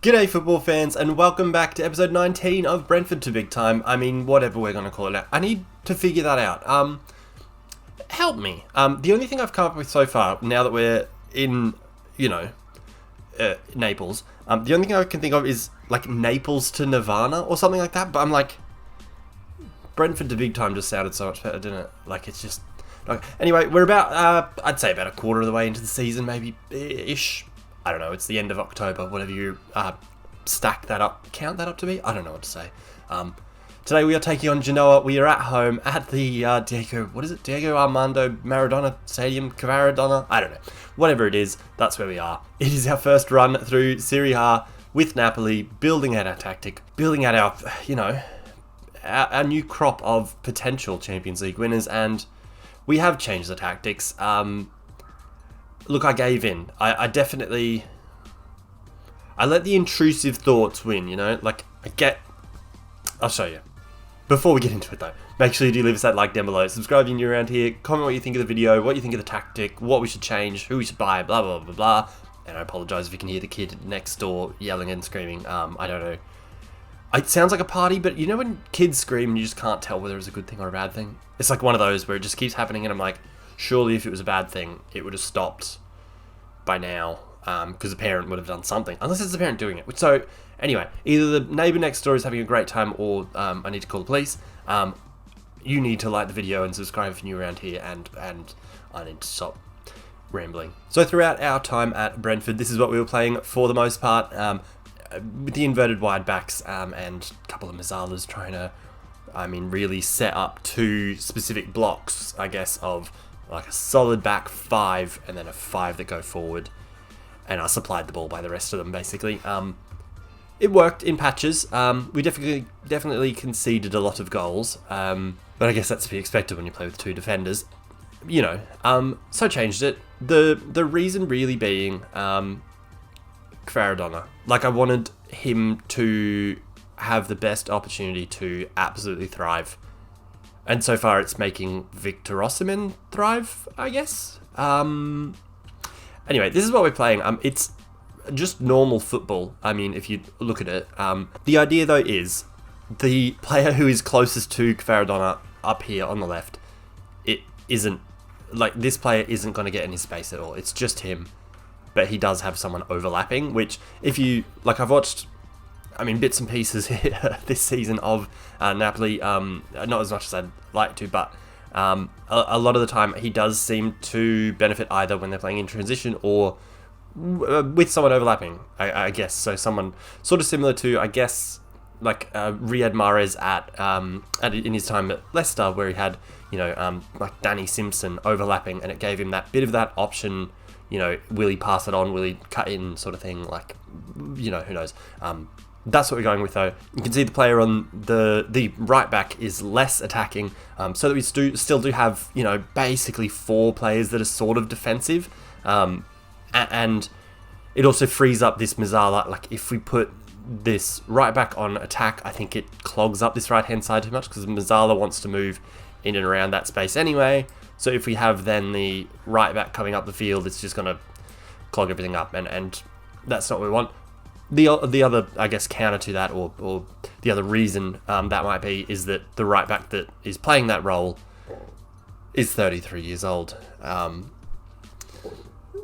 G'day football fans and welcome back to episode 19 of Brentford to Big Time. I mean, whatever we're going to call it now. I need to figure that out. Help me. The only thing I've come up with so far, now that we're in, Naples, the only thing I can think of is like Naples to Nirvana or something like that. But I'm like, Brentford to Big Time just sounded so much better, didn't it? Like, it's just... Anyway, we're about, I'd say about a quarter of the way into the season, maybe-ish. I don't know, it's the end of October, whatever you count that up to be? I don't know what to say. Today we are taking on Genoa. We are at home at the Diego Armando Maradona Stadium, Cavaradonna? I don't know. Whatever it is, that's where we are. It is our first run through Serie A with Napoli, building out our tactic, building out our, our new crop of potential Champions League winners, and we have changed the tactics. Look, I gave in. I definitely... I let the intrusive thoughts win, I'll show you. Before we get into it, though, make sure you do leave us that like down below. Subscribe if you're new around here. Comment what you think of the video, what you think of the tactic, what we should change, who we should buy, blah, blah, blah, blah. And I apologise if you can hear the kid next door yelling and screaming. I don't know. It sounds like a party, but you know when kids scream and you just can't tell whether it's a good thing or a bad thing? It's like one of those where it just keeps happening and I'm like, surely if it was a bad thing, it would have stopped by now, because the parent would have done something, unless it's the parent doing it. So, anyway, either the neighbour next door is having a great time, or I need to call the police. You need to like the video and subscribe if you're new around here, and I need to stop rambling. So throughout our time at Brentford, this is what we were playing for the most part, with the inverted wide backs, and a couple of Mazzalas trying to, really set up two specific blocks, I guess, of like a solid back five and then a five that go forward, and I supplied the ball by the rest of them basically. It worked in patches. We definitely conceded a lot of goals, but I guess that's to be expected when you play with two defenders, so changed it. The reason really being Cavaradonna. Like, I wanted him to have the best opportunity to absolutely thrive. And so far, it's making Victor Osimhen thrive, I guess. Anyway, this is what we're playing. It's just normal football. If you look at it. The idea, though, is the player who is closest to Cavaradonna up here on the left, it isn't, like, this player isn't going to get any space at all. It's just him. But he does have someone overlapping, which, if you, like, I've watched... bits and pieces here this season of Napoli, not as much as I'd like to, but a lot of the time he does seem to benefit either when they're playing in transition or with someone overlapping, I guess. So someone sort of similar to, I guess, like Riyad Mahrez in his time at Leicester, where he had, like Danny Simpson overlapping, and it gave him that bit of that option, will he pass it on, will he cut in sort of thing, like, who knows. That's what we're going with, though. You can see the player on the right back is less attacking, so that we still do have, basically four players that are sort of defensive, and it also frees up this Mazzala. Like, if we put this right back on attack, I think it clogs up this right-hand side too much, because Mazzala wants to move in and around that space anyway, so if we have then the right back coming up the field, it's just going to clog everything up, and that's not what we want. The other, I guess, counter to that, or the other reason that might be, is that the right back that is playing that role is 33 years old.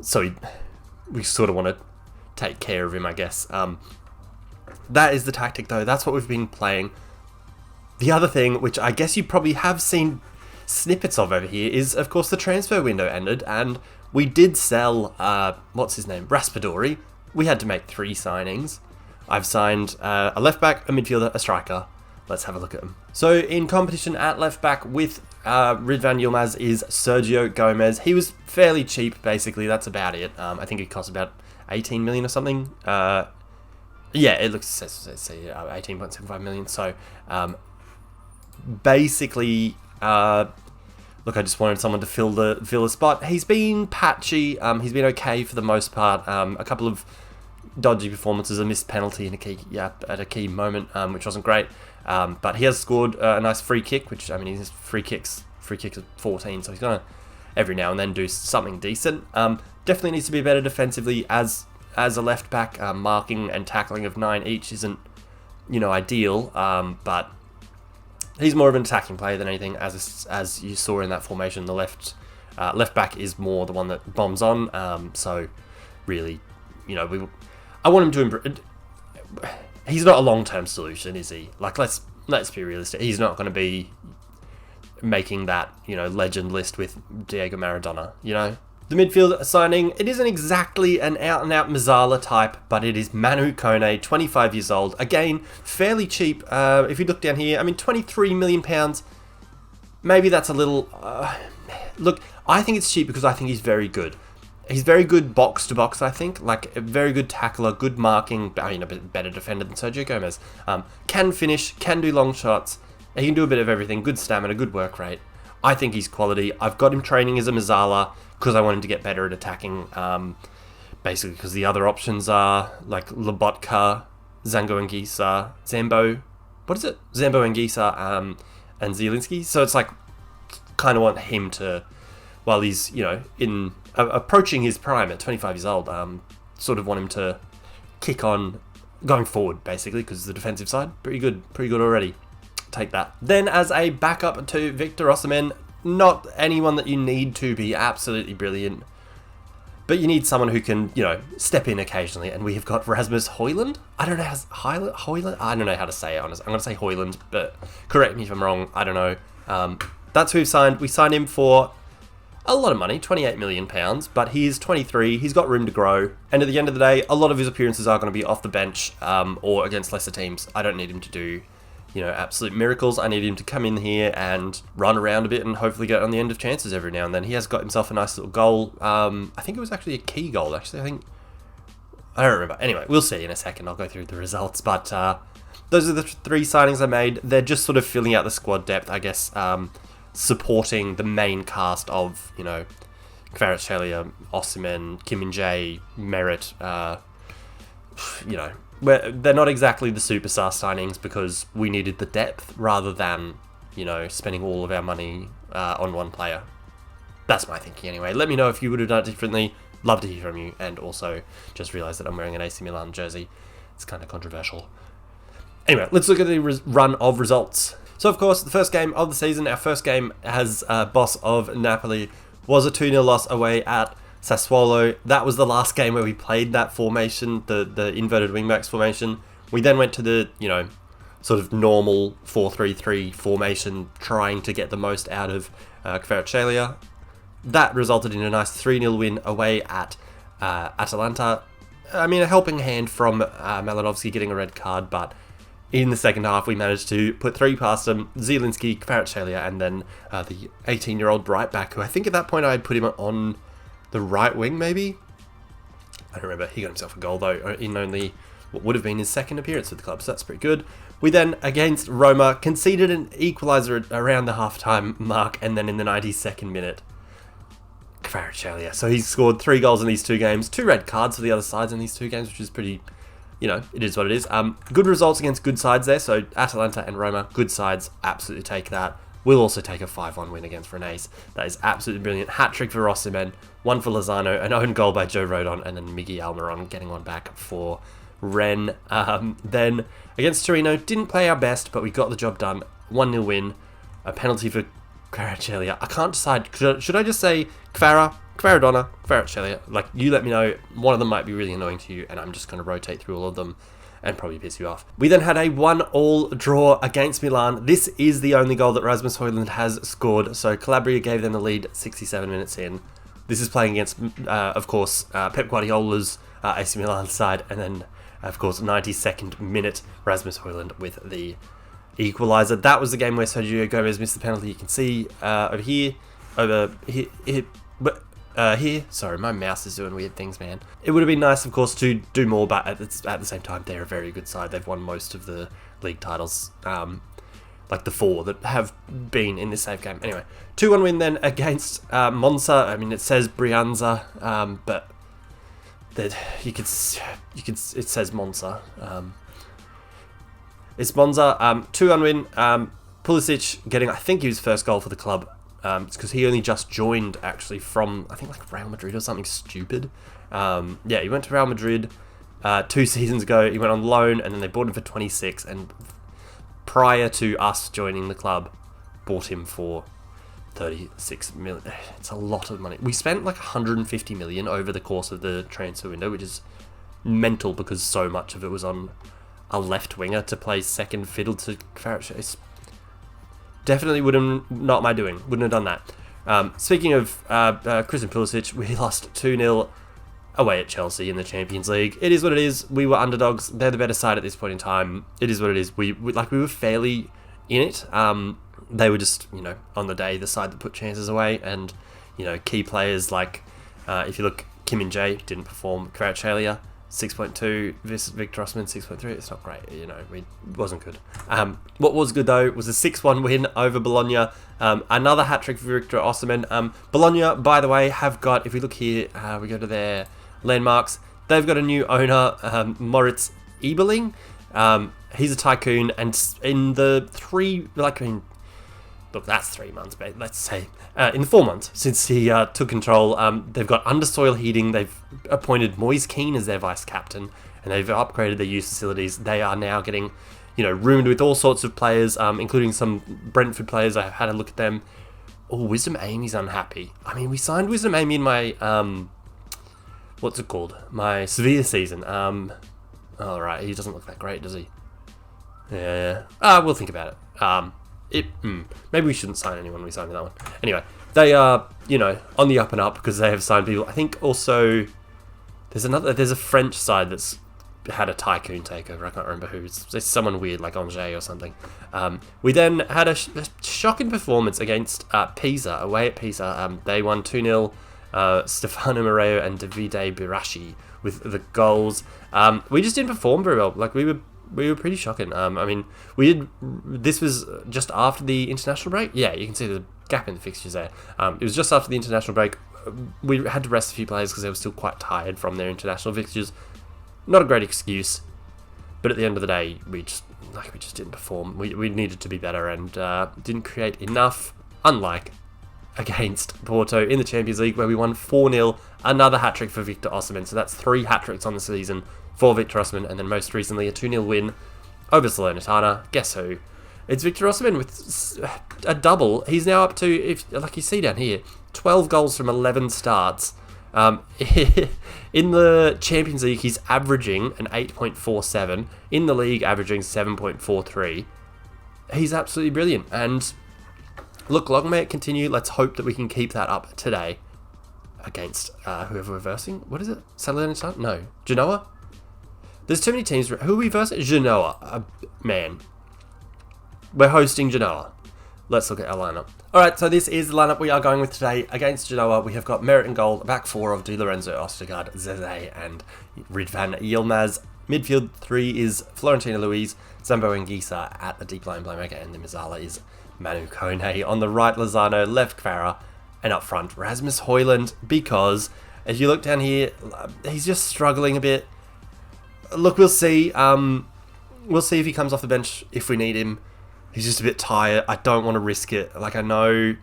So we sort of want to take care of him, I guess. That is the tactic, though. That's what we've been playing. The other thing, which I guess you probably have seen snippets of over here, is, of course, the transfer window ended, and we did sell, what's his name, Raspadori. We had to make 3 signings. I've signed a left-back, a midfielder, a striker. Let's have a look at them. So in competition at left-back with Ridvan Yilmaz is Sergio Gomez. He was fairly cheap, basically. That's about it. I think it cost about 18 million or something. Yeah, it looks, let's see, 18.75 million. So basically, look, I just wanted someone to fill the spot. He's been patchy. He's been okay for the most part. A couple of dodgy performances, a missed penalty in at a key moment, which wasn't great. But he has scored a nice free kick, which, his free kicks at 14, so he's gonna every now and then do something decent. Definitely needs to be better defensively, as as a left back. Marking and tackling of 9 each isn't, ideal, but he's more of an attacking player than anything. As you saw in that formation, the left back is more the one that bombs on. So really, I want him to improve. He's not a long-term solution, is he? Like, let's be realistic. He's not going to be making that, legend list with Diego Maradona, The midfield signing, it isn't exactly an out-and-out Mazzala type, but it is Manu Kone, 25 years old. Again, fairly cheap. If you look down here, £23 million. Maybe that's a little... look, I think it's cheap because I think he's very good. He's very good box-to-box, I think. Like, a very good tackler, good marking. A better defender than Sergio Gomez. Can finish, can do long shots. He can do a bit of everything. Good stamina, good work rate. I think he's quality. I've got him training as a Mazzala because I want him to get better at attacking. Basically, because the other options are like Lobotka, Zango Anguissa, Zambo. What is it? Zambo Anguissa and Zielinski. So it's like, kind of want him to, while he's, in approaching his prime at 25 years old, sort of want him to kick on going forward, basically, because the defensive side, pretty good already. Take that. Then as a backup to Victor Osimhen, not anyone that you need to be absolutely brilliant, but you need someone who can, step in occasionally, and we have got Rasmus Højlund. I don't know how Højlund. I don't know how to say it, honestly. I'm going to say Højlund, but correct me if I'm wrong. I don't know. That's who we've signed. We signed him for a lot of money, £28 million, but he's 23, he's got room to grow, and at the end of the day, a lot of his appearances are going to be off the bench, or against lesser teams. I don't need him to do, absolute miracles. I need him to come in here and run around a bit and hopefully get on the end of chances every now and then. He has got himself a nice little goal. I think it was actually a key goal, actually. I don't remember. Anyway, we'll see in a second. I'll go through the results, but those are the 3 signings I made. They're just sort of filling out the squad depth, I guess, supporting the main cast of, Kvaratskhelia, Osimhen, Kim Min-jae, Merritt, they're not exactly the superstar signings because we needed the depth rather than, spending all of our money on one player. That's my thinking anyway. Let me know if you would have done it differently. Love to hear from you. And also, just realised that I'm wearing an AC Milan jersey. It's kind of controversial. Anyway, let's look at the run of results. So, of course, the first game of the season, our first game as boss of Napoli, was a 2-0 loss away at Sassuolo. That was the last game where we played that formation, the inverted wingbacks formation. We then went to the, sort of normal 4-3-3 formation, trying to get the most out of Kvaratskhelia. That resulted in a nice 3-0 win away at Atalanta. A helping hand from Malinovsky getting a red card, but in the second half we managed to put 3 past him, Zielinski, Kvaratskhelia, and then the 18-year-old right back, who I think at that point I had put him on the right wing, maybe? I don't remember. He got himself a goal, though, in only what would have been his second appearance with the club, so that's pretty good. We then, against Roma, conceded an equaliser around the half-time mark, and then in the 92nd minute, Kvaratskhelia. So he's scored 3 goals in these 2 games, 2 red cards for the other sides in these 2 games, which is pretty, it is what it is. Good results against good sides there, so Atalanta and Roma, good sides, absolutely take that. We'll also take a 5-1 win against Rennes. That is absolutely brilliant. Hat-trick for Osimhen, 1 for Lozano, an own goal by Joe Rodon, and then Miguel Almiron getting one back for Rennes. Then, against Torino, didn't play our best, but we got the job done. 1-0 win, a penalty for Kvaratskhelia. I can't decide. Should I just say Kvaradona, Kvaratskhelia? Like, you let me know. One of them might be really annoying to you, and I'm just going to rotate through all of them and probably piss you off. We then had a 1-1 draw against Milan. This is the only goal that Rasmus Højlund has scored, so Calabria gave them the lead 67 minutes in. This is playing against, of course, Pep Guardiola's AC Milan side, and then, of course, 92nd minute, Rasmus Højlund with the equaliser. That was the game where Sergio Gomez missed the penalty. You can see here. Sorry, my mouse is doing weird things, man. It would have been nice, of course, to do more, but at the same time, they're a very good side. They've won most of the league titles, like the 4 that have been in this save game. Anyway, 2-1 win then against Monza. It says Brianza, but it says Monza. It's Monza. 2-1 win. Pulisic getting, I think, his first goal for the club. It's because he only just joined, actually, from, I think, like Real Madrid or something stupid. He went to Real Madrid 2 seasons ago. He went on loan, and then they bought him for 26, and prior to us joining the club, bought him for 36 million. It's a lot of money. We spent like 150 million over the course of the transfer window, which is mental because so much of it was on a left winger to play second fiddle to Kvaratskhelia. Definitely not my doing. Wouldn't have done that. Speaking of Christian Pulisic, we lost 2-0 away at Chelsea in the Champions League. It is what it is. We were underdogs. They're the better side at this point in time. It is what it is. We were fairly in it. They were just, on the day, the side that put chances away. And, key players like, if you look, Kim Min-jae didn't perform. Kvaratskhelia, 6.2. Victor Osimhen, 6.3. It's not great. It wasn't good. What was good, though, was a 6-1 win over Bologna. Another hat-trick for Victor Osimhen. Bologna, by the way, have got, if we look here, we go to their landmarks, they've got a new owner, Moritz Eberling. He's a tycoon, and in the look, that's 3 months, but let's say in the 4 months since he took control, they've got undersoil heating. They've appointed Moise Kean as their vice captain, and they've upgraded their youth facilities. They are now getting, roomed with all sorts of players, including some Brentford players. I had a look at them. Oh, Wisdom Amy's unhappy. I mean, we signed Wisdom Amy in my what's it called? My Sevilla season. Right, he doesn't look that great, does he? Yeah. We'll think about it. Maybe we shouldn't sign anyone. We signed that one. Anyway, they are, on the up and up because they have signed people. I think also there's a French side that's had a tycoon takeover. I can't remember who. It's someone weird like Angers or something. We then had a shocking performance against Pisa, away at Pisa. They won 2-0. Stefano Moreo and Davide Birashi with the goals. We just didn't perform very well. Like, we were pretty shocking. This was just after the international break. Yeah, you can see the gap in the fixtures there. It was just after the international break. We had to rest a few players because they were still quite tired from their international fixtures. Not a great excuse, but at the end of the day, we just didn't perform. We needed to be better and didn't create enough, unlike against Porto in the Champions League, where we won 4-0, another hat-trick for Victor Osimhen. So that's 3 hat-tricks on the season for Victor Osimhen, and then most recently a 2-0 win over Salernitana. Guess who? It's Victor Osimhen with a double. He's now up to, if like you see down here, 12 goals from 11 starts. In the Champions League, he's averaging an 8.47. In the league, averaging 7.43. He's absolutely brilliant. And look, long may it continue. Let's hope that we can keep that up today against whoever we're versing. What is it? Salernitana? No. Genoa? There's too many teams. Who are we versing? Genoa. Man. We're hosting Genoa. Let's look at our lineup. Alright, so this is the lineup we are going with today against Genoa. We have got Merritt in goal, back 4 of Di Lorenzo, Ostergaard, Zeze, and Ridvan Yilmaz. Midfield 3 is Florentina Luis, Zambo Anguissa at the deep line playmaker, and the Mizala is Manu Kone. On the right, Lozano, left Kvara, and up front, Rasmus Højlund, because as you look down here, he's just struggling a bit. Look, we'll see. We'll see if he comes off the bench if we need him. He's just a bit tired. I don't want to risk it. Like, I know,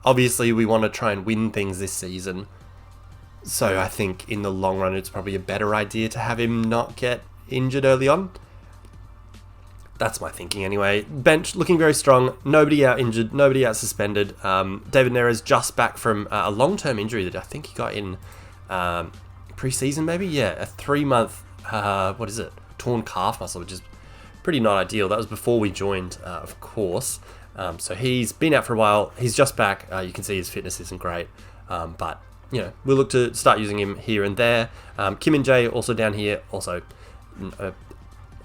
obviously, we want to try and win things this season. So I think in the long run, it's probably a better idea to have him not get injured early on. That's my thinking anyway. Bench looking very strong. Nobody out injured. Nobody out suspended. David Neres just back from a long-term injury that I think he got in pre-season maybe? Yeah, a 3-month, torn calf muscle, which is pretty not ideal. That was before we joined, of course. So he's been out for a while. He's just back. You can see his fitness isn't great. But, we'll look to start using him here and there. Kim Min-jae also down here, also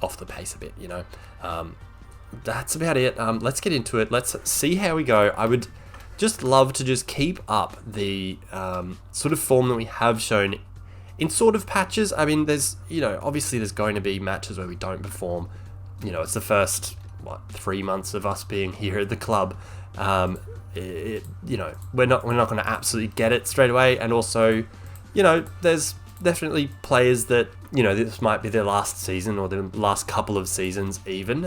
off the pace a bit, That's about it. Let's get into it. Let's see how we go. I would just love to just keep up the sort of form that we have shown in sort of patches. I mean, there's, obviously there's going to be matches where we don't perform. It's the first, 3 months of us being here at the club. We're not going to absolutely get it straight away. And also, there's definitely players that, this might be their last season or the last couple of seasons even.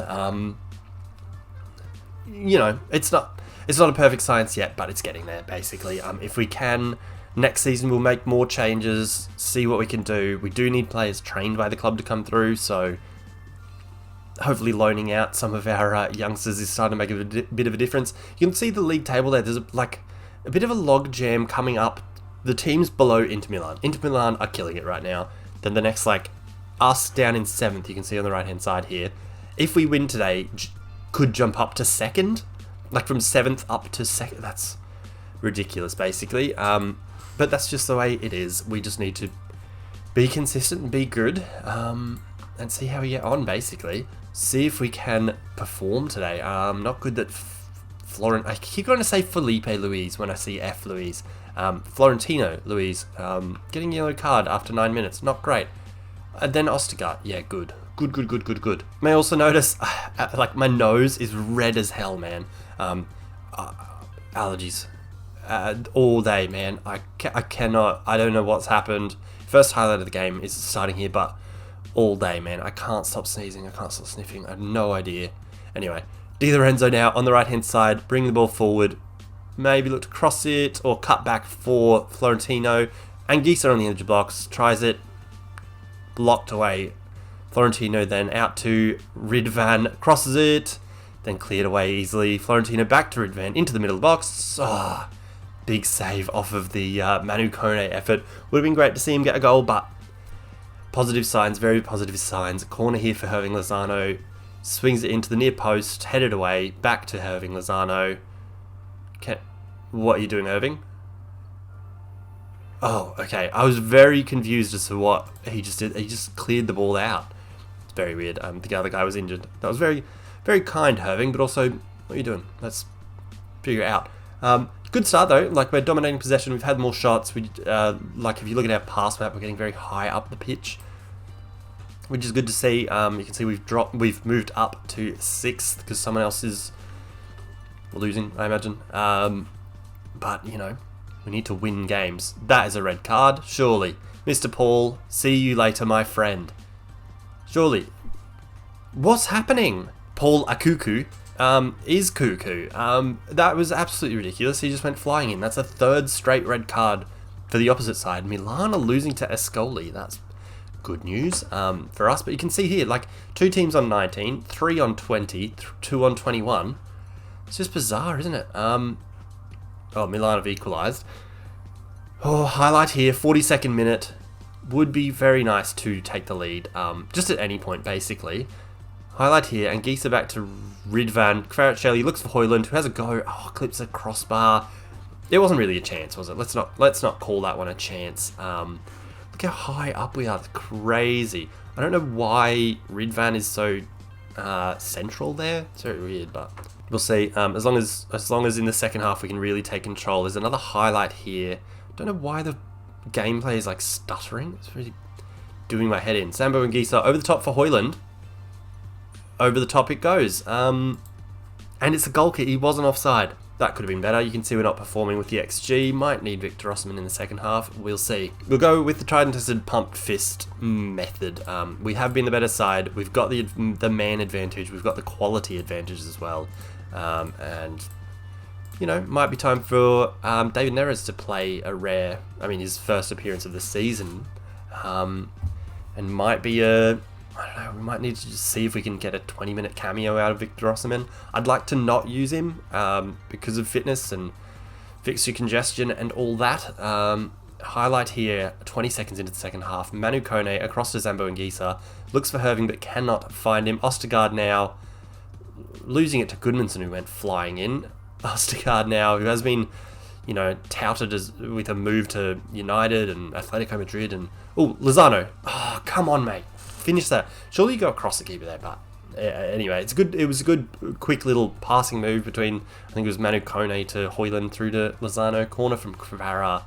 It's not, It's not a perfect science yet, but it's getting there, basically. If we can, next season we'll make more changes, see what we can do. We do need players trained by the club to come through, so hopefully loaning out some of our youngsters is starting to make a bit of a difference. You can see the league table there. There's like a bit of a log jam coming up. The teams below Inter Milan. Inter Milan are killing it right now. Then the next, like, us down in 7th, you can see on the right-hand side here. If we win today, could jump up to 2nd. Like, from 7th up to 2nd. That's ridiculous, basically. But that's just the way it is. We just need to be consistent and be good. And see how we get on, basically. See if we can perform today. Not good that Florent... I keep going to say Felipe Luis when I see F. Luis. Florentino Luis getting a yellow card after 9 minutes. Not great. And then Ostergaard. Yeah, good. Good. May also notice, like, my nose is red as hell, man. Allergies. All day, man. I cannot... I don't know what's happened. First highlight of the game is starting here, but all day, man. I can't stop sneezing. I can't stop sniffing. I have no idea. Anyway, Di Lorenzo now on the right-hand side. Bring the ball forward. Maybe look to cross it or cut back for Florentino. Anguissa on the edge of the box. Tries it. Blocked away. Florentino then out to Ridvan. Crosses it. Then cleared away easily. Florentino back to Ridvan. Into the middle of the box. Big save off of the Manu Kone effort. Would have been great to see him get a goal, but positive signs. Very positive signs. Corner here for Hirving Lozano. Swings it into the near post. Headed away. Back to Hirving Lozano. What are you doing, Irving? Oh, okay. I was very confused as to what he just did. He just cleared the ball out. It's very weird. The other guy was injured. That was very, very kind, Irving, but also, what are you doing? Let's figure it out. Good start, though. Like, we're dominating possession. We've had more shots. Like, if you look at our pass map, we're getting very high up the pitch, which is good to see. You can see we've moved up to 6th because someone else is losing, I imagine. But, you know, we need to win games. That is a red card, surely. Mr. Paul, see you later, my friend. Surely. What's happening? Paul Akuku is cuckoo. That was absolutely ridiculous. He just went flying in. That's a 3rd straight red card for the opposite side. Milan are losing to Ascoli. That's good news for us. But you can see here, like, 2 teams on 19, 3 on 20, 2 on 21. It's just bizarre, isn't it? Oh, Milan have equalised. Oh, highlight here, 42nd minute. Would be very nice to take the lead, just at any point, basically. Highlight here, Anguissa back to Ridvan. Kvaratskhelia looks for Højlund, who has a go. Oh, clips a crossbar. It wasn't really a chance, was it? Let's not call that one a chance. Look how high up we are. It's crazy. I don't know why Ridvan is so central there. It's very weird, but we'll see. As long as in the second half we can really take control. There's another highlight here. Don't know why the gameplay is like stuttering. It's really doing my head in. Sambo Anguissa over the top for Højlund. Over the top it goes. And it's a goal kick. He wasn't offside. That could have been better. You can see we're not performing with the XG. Might need Victor Osimhen in the second half. We'll see. We'll go with the tried and tested pumped fist method. We have been the better side. We've got the man advantage. We've got the quality advantage as well. And, you know, might be time for David Neres to play his first appearance of the season. And might be I don't know, we might need to just see if we can get a 20-minute cameo out of Victor Osimhen. I'd like to not use him because of fitness and fixture congestion and all that. Highlight here, 20 seconds into the second half. Manu Kone across to Zambo Anguissa. Looks for Hirving but cannot find him. Ostergaard now losing it to Goodmanson, who went flying in. Ostergaard now, who has been, you know, touted as with a move to United and Atletico Madrid. And oh, Lozano. Oh, come on, mate. Finish that. Surely you go across the keeper there, but anyway, it was a good, quick little passing move between, I think it was Manu Kone to Højlund through to Lozano. Corner from Kvara,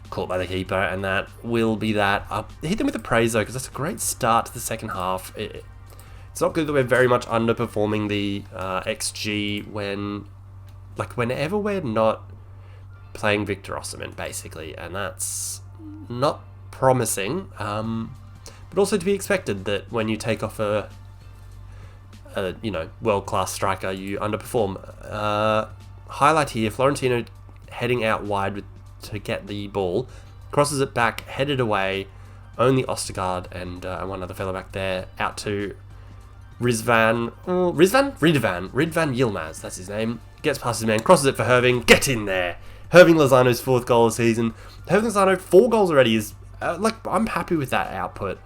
caught by the keeper, and that will be that. Hit them with a praise though, because that's a great start to the second half. It's not good that we're very much underperforming the XG whenever we're not playing Victor Osimhen, basically, and that's not promising. But also to be expected that when you take off a a world-class striker, you underperform. Highlight here, Florentino heading out wide to get the ball, crosses it back, headed away, only Ostergaard and one other fellow back there, out to Ridvan Yilmaz, that's his name, gets past his man, crosses it for Herving, get in there! Herving Lozano's 4th goal of the season. Herving Lozano, 4 goals already is, I'm happy with that output,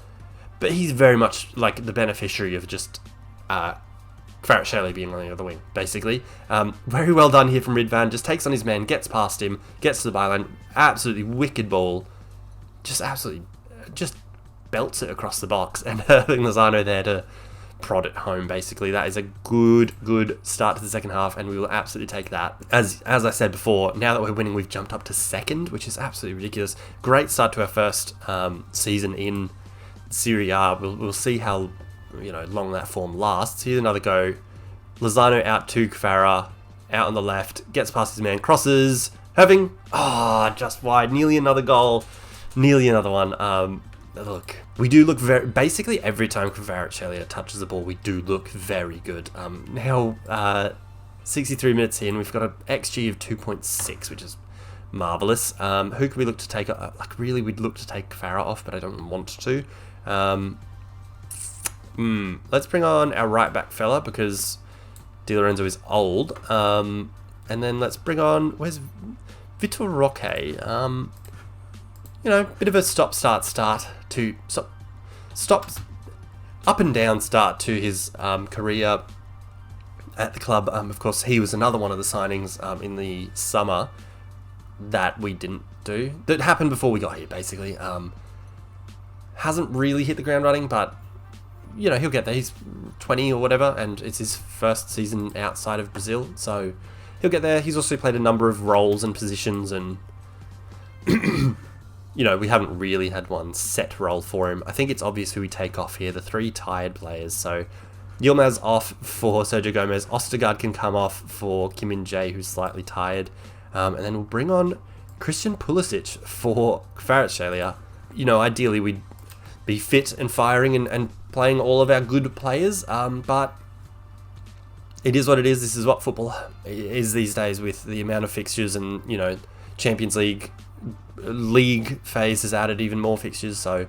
but he's very much like the beneficiary of just Kvaratskhelia being on the other wing, basically. Very well done here from Ridvan, just takes on his man, gets past him, gets to the byline, absolutely wicked ball, just belts it across the box, and Herving Lozano there to prod it home, basically. That is a good start to the second half, and we will absolutely take that. As I said before, now that we're winning, we've jumped up to 2nd, which is absolutely ridiculous. Great start to our first season in Serie A. We'll see how long that form lasts. Here's another go. Lozano out to Kvara, out on the left, gets past his man, crosses, Herving, just wide, nearly another goal, nearly another one. Look, we do look basically every time Kvaratskhelia touches the ball, we do look very good. Now, 63 minutes in, we've got an XG of 2.6, which is marvellous. Who could we look to take? Really, we'd look to take Kvara off, but I don't want to. Let's bring on our right back fella, because Di Lorenzo is old. And then let's bring on, where's Vitor Roque? Bit of a stop up and down start to his career at the club. Of course, he was another one of the signings in the summer that we didn't do. That happened before we got here, basically. Hasn't really hit the ground running, but he'll get there. He's 20 or whatever, and it's his first season outside of Brazil, so he'll get there. He's also played a number of roles and positions, and we haven't really had one set role for him. I think it's obvious who we take off here, the 3 tired players. So Yilmaz off for Sergio Gomez. Ostergaard can come off for Kim Min-jae, who's slightly tired. And then we'll bring on Christian Pulisic for Kvaratskhelia. Ideally we'd be fit and firing and playing all of our good players, but it is what it is. This is what football is these days, with the amount of fixtures, and Champions League phase has added even more fixtures, so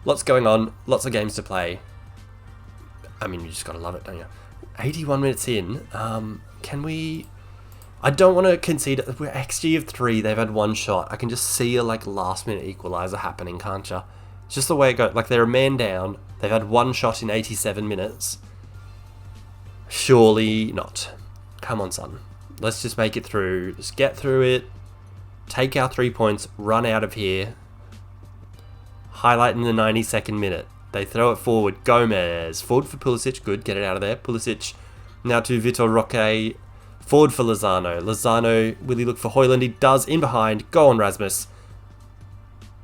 lots going on, lots of games to play. I mean, you just gotta love it, don't you? 81 minutes in, can we... I don't want to concede. We're XG of 3, they've had 1 shot. I can just see a last minute equaliser happening, can't you? It's just the way it goes. They're a man down, they've had 1 shot in 87 minutes. Surely not. Come on, son. Let's just make it through. Just get through it. Take our 3 points, run out of here. Highlight in the 92nd minute. They throw it forward. Gomez. Forward for Pulisic. Good, get it out of there. Pulisic now to Vitor Roque. Forward for Lozano. Lozano, will he look for Højlund? He does, in behind. Go on, Rasmus.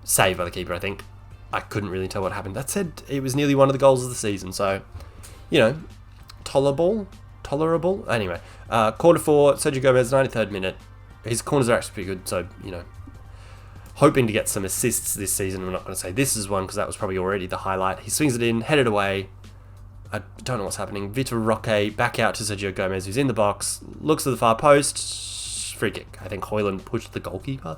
Saved by the keeper, I think. I couldn't really tell what happened. That said, it was nearly one of the goals of the season, so, tolerable. Anyway, quarter 4, Sergio Gomez, 93rd minute. His corners are actually pretty good, so, hoping to get some assists this season. I'm not going to say this is one, because that was probably already the highlight. He swings it in, headed away. I don't know what's happening. Vitor Roque back out to Sergio Gomez, who's in the box, looks at the far post, free kick. I think Højlund pushed the goalkeeper.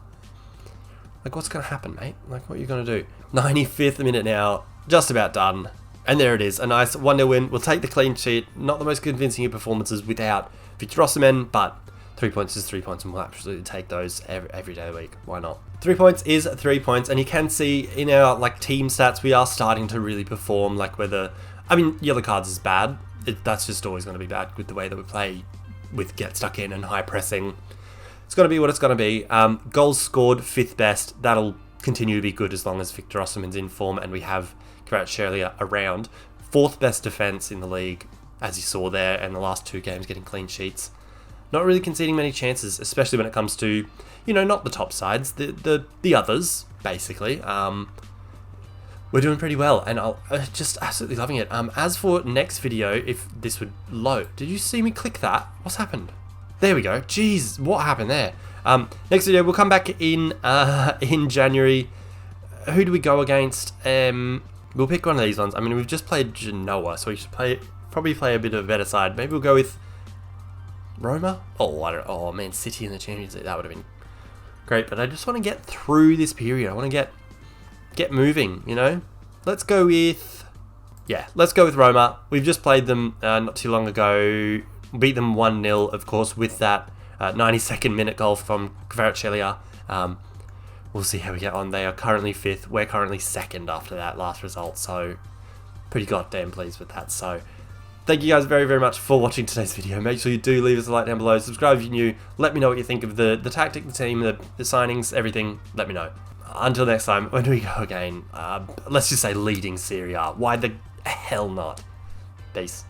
What's going to happen, mate? What are you going to do? 95th minute now, just about done. And there it is, a nice 1-0 win. We'll take the clean sheet. Not the most convincing of performances without Victor Osimhen, but 3 points is 3 points, and we'll absolutely take those every day of the week. Why not? 3 points is 3 points, and you can see in our team stats, we are starting to really perform. Yellow cards is bad. That's just always going to be bad with the way that we play, with get stuck in and high pressing. It's going to be what it's going to be. Goals scored, 5th best. That'll continue to be good as long as Victor Osimhen's in form and we have Kvaratskhelia around. 4th best defence in the league, as you saw there, and the last 2 games getting clean sheets. Not really conceding many chances, especially when it comes to, not the top sides, the others, basically. We're doing pretty well, and I'm just absolutely loving it. As for next video, if this would load, did you see me click that? What's happened? There we go. Jeez, what happened there? Next video, we'll come back in January. Who do we go against? We'll pick one of these ones. We've just played Genoa, so we should play probably play a bit of a better side. Maybe we'll go with Roma. Oh, Man City in the Champions League. That would have been great. But I just want to get through this period. I want to get moving, you know? Let's go with Roma. We've just played them not too long ago. Beat them 1-0, of course, with that 92nd minute goal from Kvaratskhelia. We'll see how we get on. They are currently 5th. We're currently 2nd after that last result. So, pretty goddamn pleased with that. So, thank you guys very, very much for watching today's video. Make sure you do leave us a like down below. Subscribe if you're new. Let me know what you think of the tactic, the team, the signings, everything. Let me know. Until next time, when do we go again? Let's just say leading Serie A. Why the hell not? Peace.